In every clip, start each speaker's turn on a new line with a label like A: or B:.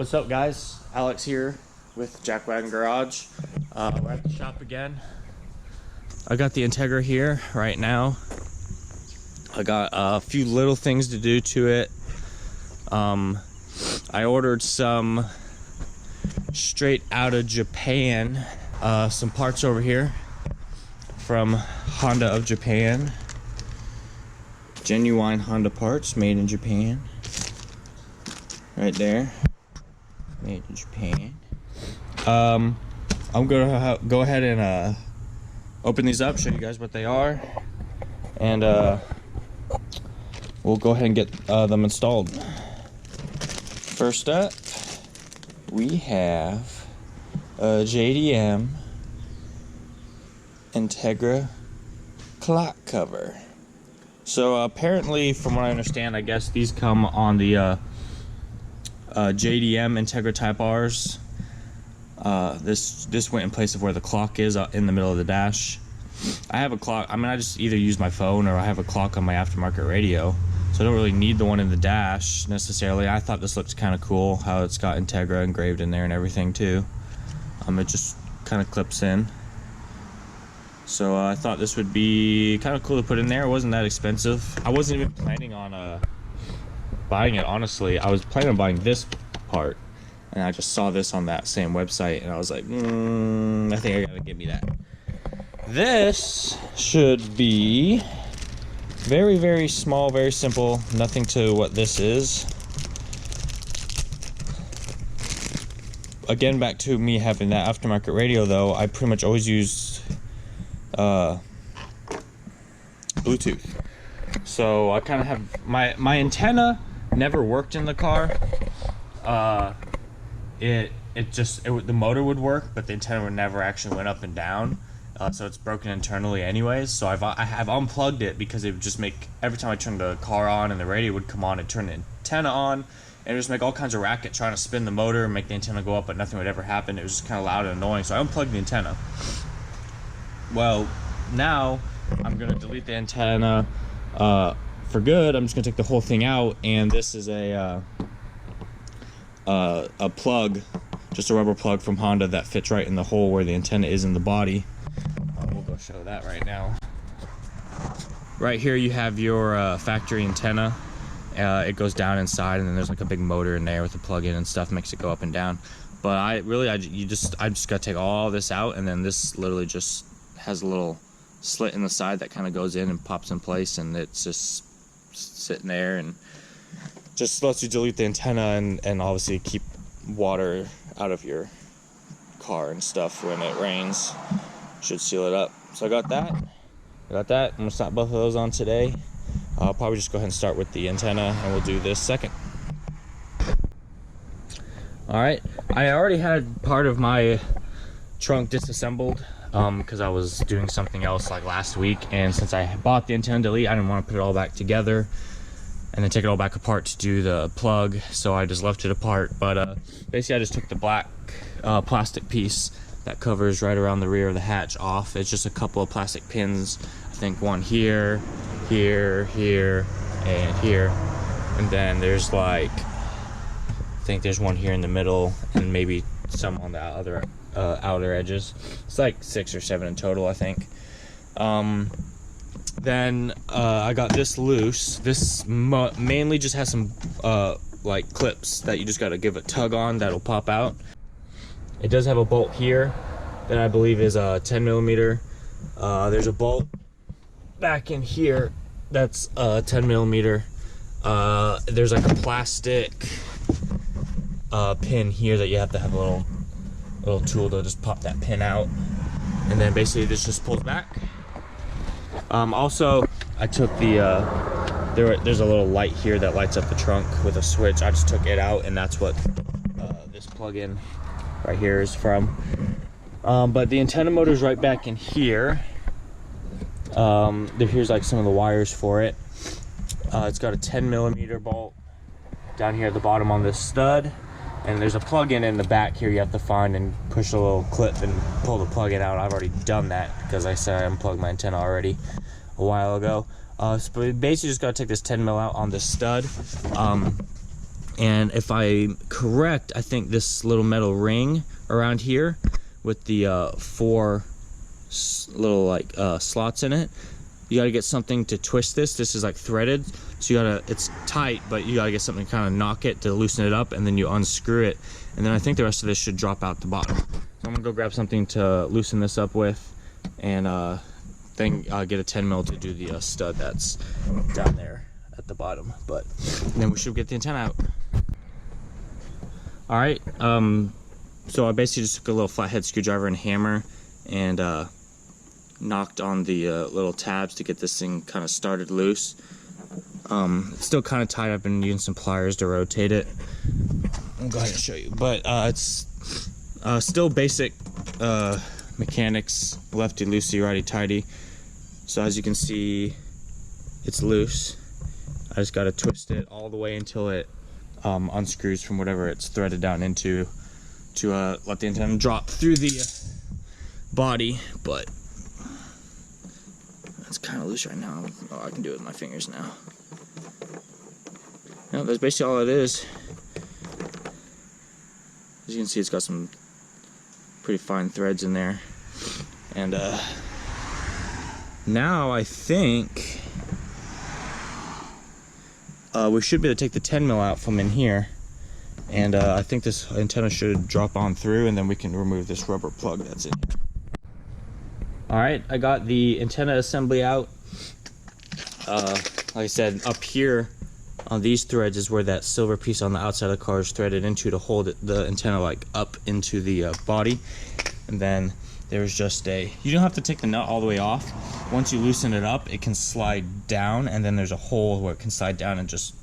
A: What's up, guys? Alex here with Jack Wagon Garage. We're at the shop again. I got the Integra here right now. I got a few little things to do to it. I ordered some straight out of Japan, some parts over here from Honda of Japan. Genuine Honda parts made in Japan. Right there. Made in Japan. I'm gonna go ahead and open these up, show you guys what they are, and we'll go ahead and get them installed. First up, we have a JDM Integra clock cover. So apparently, from what I understand, I guess these come on the JDM Integra Type R's. This went in place of where the clock is in the middle of the dash. I have a clock. I mean, I just either use my phone or I have a clock on my aftermarket radio, so I don't really need the one in the dash necessarily. I thought this looked kind of cool, how it's got Integra engraved in there and everything too. It just kind of clips in. So I thought this would be kind of cool to put in there. It wasn't that expensive. I wasn't even planning on buying it, honestly. I was planning on buying this part, and I just saw this on that same website, and I was like, I think I gotta get me that. This should be very, very small, very simple, nothing to what this is. Again, back to me having that aftermarket radio though, I pretty much always use Bluetooth. So I kind of have my antenna never worked in the car. The motor would work, but the antenna would never actually went up and down. So it's broken internally anyways. So I have unplugged it because it would just make, every time I turned the car on and the radio would come on, it'd turn the antenna on, and it would just make all kinds of racket trying to spin the motor and make the antenna go up, but nothing would ever happen. It was just kind of loud and annoying. So I unplugged the antenna. Well, now I'm gonna delete the antenna for good. I'm just gonna take the whole thing out, and this is a plug, just a rubber plug from Honda that fits right in the hole where the antenna is in the body. We'll go show that right now. Right here you have your factory antenna. It goes down inside, and then there's like a big motor in there with a plug-in and stuff, makes it go up and down. But I just gotta take all this out, and then this literally just has a little slit in the side that kind of goes in and pops in place, and it's just sitting there and just lets you delete the antenna and obviously keep water out of your car and stuff when it rains. Should seal it up. So I got that. I'm gonna slap both of those on today. I'll probably just go ahead and start with the antenna, and we'll do this second. Alright, I already had part of my trunk disassembled because I was doing something else like last week, and since I bought the antenna delete, I didn't want to put it all back together and then take it all back apart to do the plug, so I just left it apart. But basically I just took the black plastic piece that covers right around the rear of the hatch off. It's just a couple of plastic pins, I think one here, here, here, and here, and then there's like, I think there's one here in the middle, and maybe some on the other outer edges. It's like 6 or 7 in total, I think. Then I got this loose. This mainly just has some like clips that you just got to give a tug on that'll pop out. It does have a bolt here that I believe is a 10 millimeter. There's a bolt back in here that's 10 millimeter. There's like a plastic pin here that you have to have a little tool to just pop that pin out, and then basically this just pulls back. Also, I took there's a little light here that lights up the trunk with a switch. I just took it out, and that's what this plug-in right here is from. But the antenna motor is right back in here. Here's like some of the wires for it. It's got a 10 millimeter bolt down here at the bottom on this stud, and there's a plug-in in the back here you have to find and push a little clip and pull the plug-in out. I've already done that because I said I unplugged my antenna already a while ago. So basically just got to take this 10 mil out on this stud. And if I'm correct, I think this little metal ring around here with the 4 little like slots in it, you gotta get something to twist this. This is like threaded, so you gotta, it's tight, but you gotta get something to kind of knock it to loosen it up, and then you unscrew it, and then I think the rest of this should drop out the bottom. So I'm gonna go grab something to loosen this up with, and then get a 10 mil to do the stud that's down there at the bottom. But then we should get the antenna out. All right, so I basically just took a little flathead screwdriver and hammer and knocked on the little tabs to get this thing kind of started loose. It's still kind of tight. I've been using some pliers to rotate it. I'll go ahead and show you, but it's still basic mechanics, lefty loosey, righty tighty. So as you can see, it's loose. I just got to twist it all the way until it unscrews from whatever it's threaded down into, to let the antenna drop through the body. But it's kind of loose right now. Oh, I can do it with my fingers now. No, that's basically all it is. As you can see, it's got some pretty fine threads in there. And now I think we should be able to take the 10 mil out from in here, and I think this antenna should drop on through, and then we can remove this rubber plug that's in here. Alright, I got the antenna assembly out. Like I said, up here on these threads is where that silver piece on the outside of the car is threaded into to hold it, the antenna like up into the body. And then there's just you don't have to take the nut all the way off. Once you loosen it up, it can slide down, and then there's a hole where it can slide down and just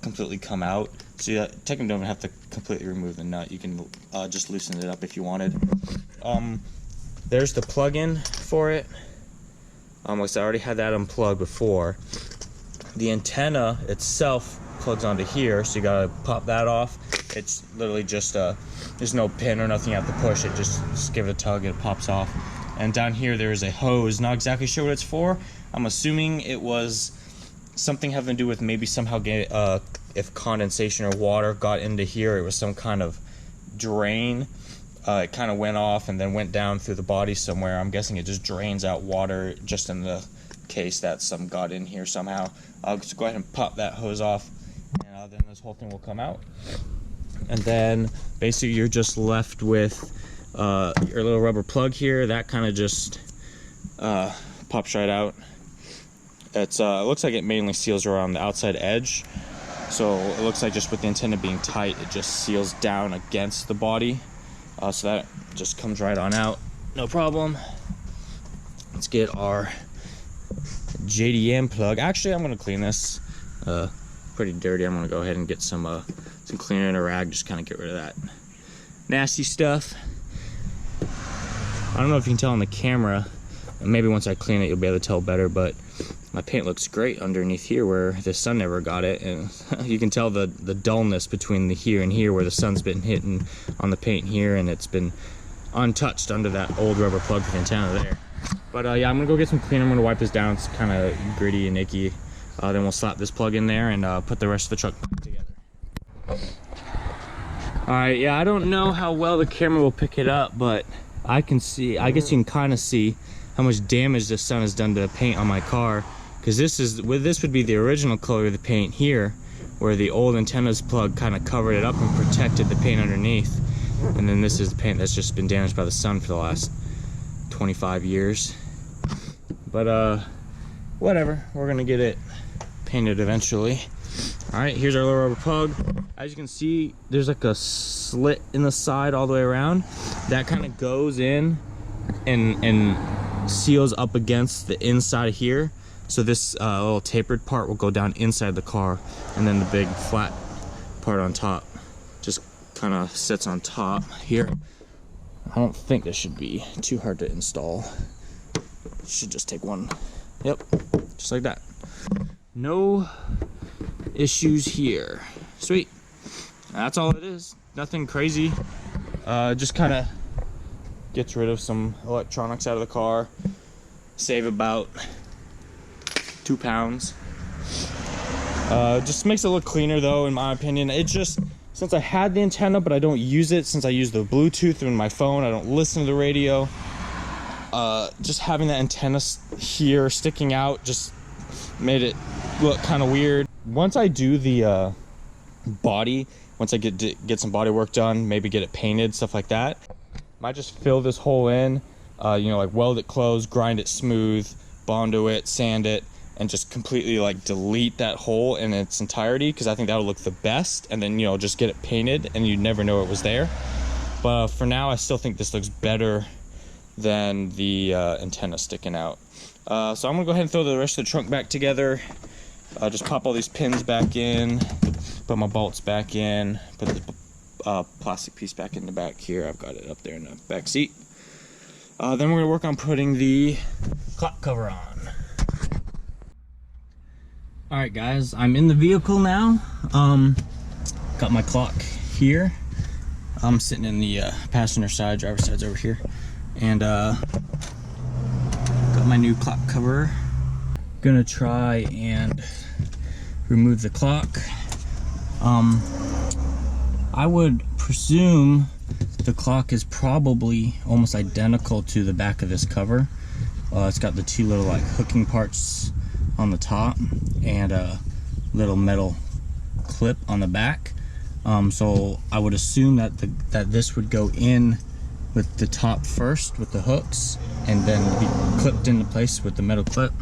A: completely come out. So you technically don't have to completely remove the nut. You can just loosen it up if you wanted. There's the plug-in for it. Like I said, I already had that unplugged before. The antenna itself plugs onto here, so you gotta pop that off. It's literally just there's no pin or nothing you have to push. It just give it a tug and it pops off. And down here there is a hose. Not exactly sure what it's for. I'm assuming it was something having to do with maybe somehow if condensation or water got into here, it was some kind of drain. It kind of went off and then went down through the body somewhere. I'm guessing it just drains out water just in the case that some got in here somehow. I'll just go ahead and pop that hose off, and then this whole thing will come out. And then basically you're just left with your little rubber plug here. That kind of just pops right out. It looks like it mainly seals around the outside edge. So it looks like just with the antenna being tight, it just seals down against the body. So that just comes right on out, no problem. Let's get our JDM plug. Actually, I'm gonna clean this. Pretty dirty. I'm gonna go ahead and get some cleaner and a rag, just kind of get rid of that nasty stuff. I don't know if you can tell on the camera, and maybe once I clean it you'll be able to tell better, but my paint looks great underneath here where the sun never got it, and you can tell the dullness between the here and here where the sun's been hitting on the paint here, and it's been untouched under that old rubber plug for the antenna there. But yeah, I'm gonna go get some cleaner. I'm gonna wipe this down. It's kind of gritty and icky. Then we'll slap this plug in there and put the rest of the truck back together. Alright, yeah, I don't know how well the camera will pick it up, but I can see, I guess you can kind of see how much damage the sun has done to the paint on my car. Because this would be the original color of the paint here, where the old antenna's plug kind of covered it up and protected the paint underneath. And then this is the paint that's just been damaged by the sun for the last 25 years. But whatever, we're gonna get it painted eventually. Alright, here's our little rubber plug. As you can see, there's like a slit in the side all the way around. That kind of goes in and seals up against the inside here. So this little tapered part will go down inside the car, and then the big flat part on top just kind of sits on top here. I don't think this should be too hard to install. It should just take one. Yep, just like that. No issues here. Sweet. That's all it is. Nothing crazy. Just kind of gets rid of some electronics out of the car. Save about 2 pounds. Just makes it look cleaner though, in my opinion. It just, since I had the antenna, but I don't use it, since I use the Bluetooth in my phone, I don't listen to the radio. Just having that antenna here sticking out just made it look kind of weird. Once I do the body, once I get some body work done, maybe get it painted, stuff like that, might just fill this hole in, you know, like weld it closed, grind it smooth, bondo it, sand it, and just completely like delete that hole in its entirety, because I think that'll look the best. And then, you know, just get it painted and you'd never know it was there. But for now, I still think this looks better than the antenna sticking out. So I'm gonna go ahead and throw the rest of the trunk back together. Just pop all these pins back in, put my bolts back in, put the plastic piece back in the back here. I've got it up there in the back seat. Then we're gonna work on putting the clock cover on. All right, guys, I'm in the vehicle now. Got my clock here. I'm sitting in the passenger side, driver's side's over here. And got my new clock cover. Gonna try and remove the clock. I would presume the clock is probably almost identical to the back of this cover. It's got the two little like hooking parts on the top and a little metal clip on the back. So I would assume that that this would go in with the top first with the hooks and then be clipped into place with the metal clip.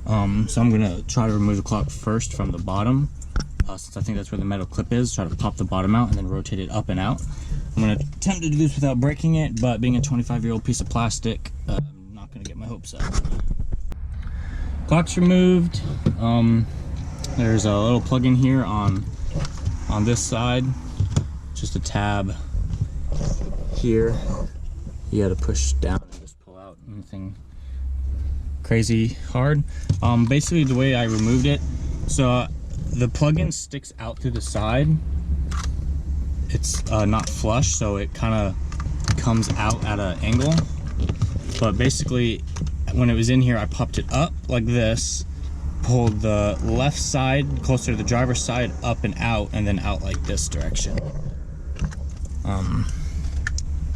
A: So I'm gonna try to remove the clock first from the bottom, since I think that's where the metal clip is. Try to pop the bottom out and then rotate it up and out. I'm gonna attempt to do this without breaking it, but being a 25-year-old piece of plastic, I'm not gonna get my hopes up. Clock's removed. There's a little plug-in here on this side, just a tab here. You gotta push down and just pull out. Anything crazy hard. Basically the way I removed it, so the plug-in sticks out through the side. It's not flush, so it kind of comes out at an angle. But basically, when it was in here, I popped it up like this, pulled the left side closer to the driver's side up and out, and then out like this direction.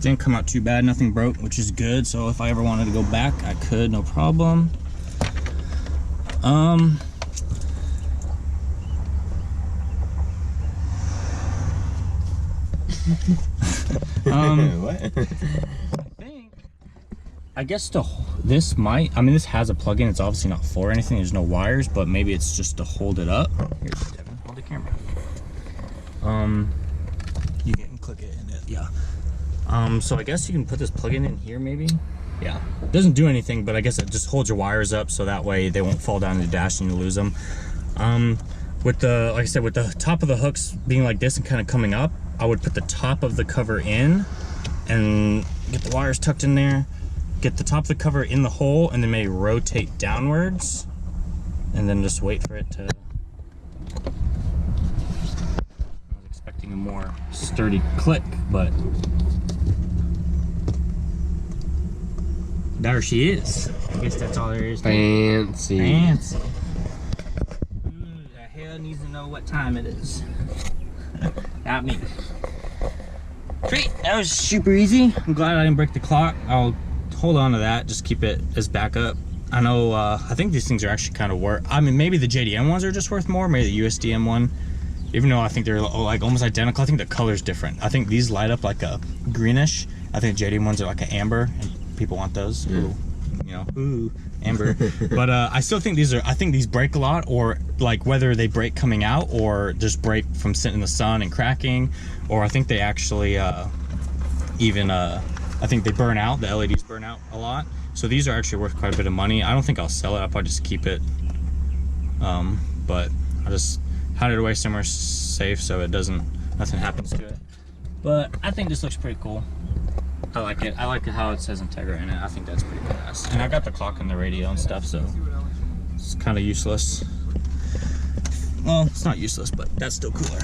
A: Didn't come out too bad, nothing broke, which is good. So if I ever wanted to go back, I could, no problem.
B: What?
A: I guess this might, I mean, this has a plug-in. It's obviously not for anything. There's no wires, but maybe it's just to hold it up. Here, Devin, hold the camera. You can click it in it, yeah. So I guess you can put this plug-in in here, maybe. Yeah, it doesn't do anything, but I guess it just holds your wires up so that way they won't fall down the dash and you lose them. With the, like I said, with the top of the hooks being like this and kind of coming up, I would put the top of the cover in and get the wires tucked in there, get the top of the cover in the hole, and then maybe rotate downwards and then just wait for it to. I was expecting a more sturdy click, but there she is. I guess that's all there is to it.
B: Fancy.
A: Fancy. The hell needs to know what time it is. Not me. Sweet, that was super easy. I'm glad I didn't break the clock. I'll hold on to that, just keep it as backup. I know, I think these things are actually kind of worth, I mean, maybe the JDM ones are just worth more, maybe the USDM one. Even though I think they're like almost identical, I think the color's different. I think these light up like a greenish. I think the JDM ones are like an amber, and people want those. Ooh, you know, ooh, amber. But I still think these are, I think these break a lot, or like whether they break coming out or just break from sitting in the sun and cracking, or I think they actually even I think they burn out, the LEDs burn out a lot. So these are actually worth quite a bit of money. I don't think I'll sell it, I'll probably just keep it. But I just hide it away somewhere safe so it doesn't, nothing happens to it. But I think this looks pretty cool. I like it. I like how it says Integra in it. I think that's pretty badass. And I got the clock and the radio and stuff, so it's kind of useless. Well, it's not useless, but that's still cooler.